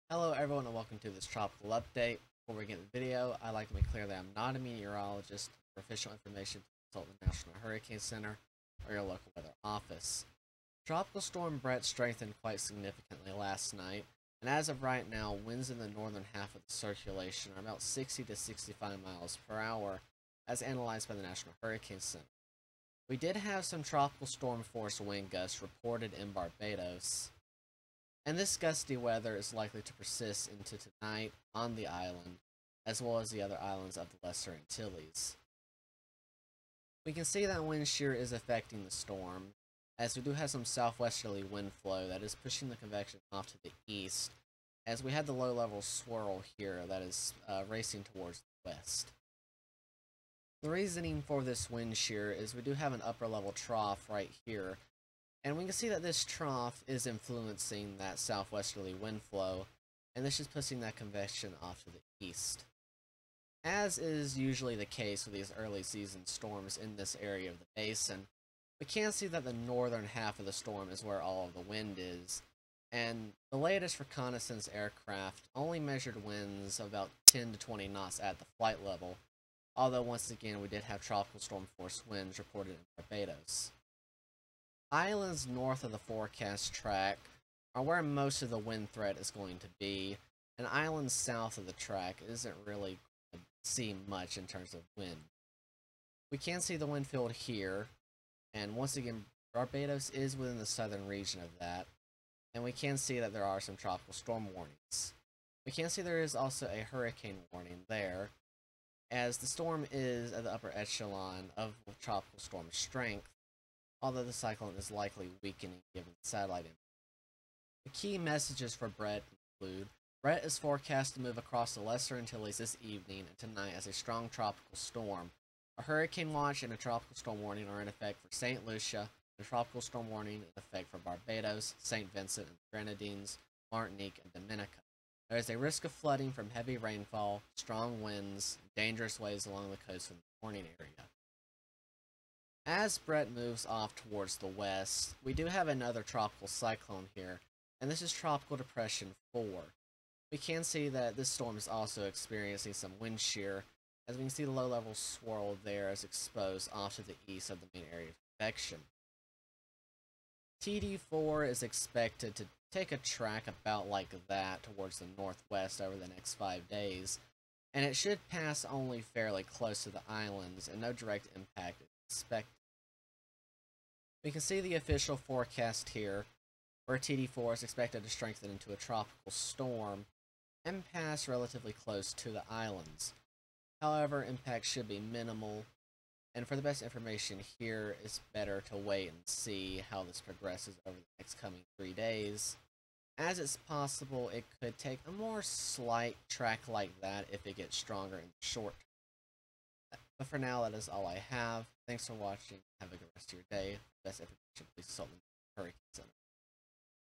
Hello everyone and welcome to this tropical update. Before we get into the video, I'd like to make clear that I'm not a meteorologist. For official information, consult the National Hurricane Center or your local weather office. Tropical Storm Bret strengthened quite significantly last night, and as of right now, winds in the northern half of the circulation are about 60 to 65 miles per hour, as analyzed by the National Hurricane Center. We did have some tropical storm force wind gusts reported in Barbados, and this gusty weather is likely to persist into tonight on the island, as well as the other islands of the Lesser Antilles. We can see that wind shear is affecting the storm, as we do have some southwesterly wind flow that is pushing the convection off to the east, as we had the low-level swirl here that is racing towards the west. The reasoning for this wind shear is we do have an upper-level trough right here, and we can see that this trough is influencing that southwesterly wind flow, and this is pushing that convection off to the east. As is usually the case with these early season storms in this area of the basin, we can see that the northern half of the storm is where all of the wind is, and the latest reconnaissance aircraft only measured winds of about 10 to 20 knots at the flight level, although once again we did have tropical storm force winds reported in Barbados. Islands north of the forecast track are where most of the wind threat is going to be, and islands south of the track isn't really going to see much in terms of wind. We can see the wind field here, and once again, Barbados is within the southern region of that, and we can see that there are some tropical storm warnings. We can see there is also a hurricane warning there, as the storm is at the upper echelon of tropical storm strength, although the cyclone is likely weakening given the satellite image. The key messages for Bret include: Bret is forecast to move across the Lesser Antilles this evening and tonight as a strong tropical storm. A hurricane watch and a tropical storm warning are in effect for St. Lucia, and a tropical storm warning in effect for Barbados, St. Vincent and the Grenadines, Martinique, and Dominica. There is a risk of flooding from heavy rainfall, strong winds, and dangerous waves along the coast from the warning area. As Bret moves off towards the west, we do have another tropical cyclone here, and this is Tropical Depression 4. We can see that this storm is also experiencing some wind shear, as we can see the low-level swirl there is exposed off to the east of the main area of convection. TD4 is expected to take a track about like that towards the northwest over the next 5 days, and it should pass only fairly close to the islands, and no direct impact is expected. We can see the official forecast here, where TD4 is expected to strengthen into a tropical storm and pass relatively close to the islands. However, impact should be minimal, and for the best information here, it's better to wait and see how this progresses over the next coming 3 days, as it's possible it could take a more slight track like that if it gets stronger in the short term. But for now, that is all I have. Thanks for watching. Have a good rest of your day. Best information, please consult the Hurricane Center.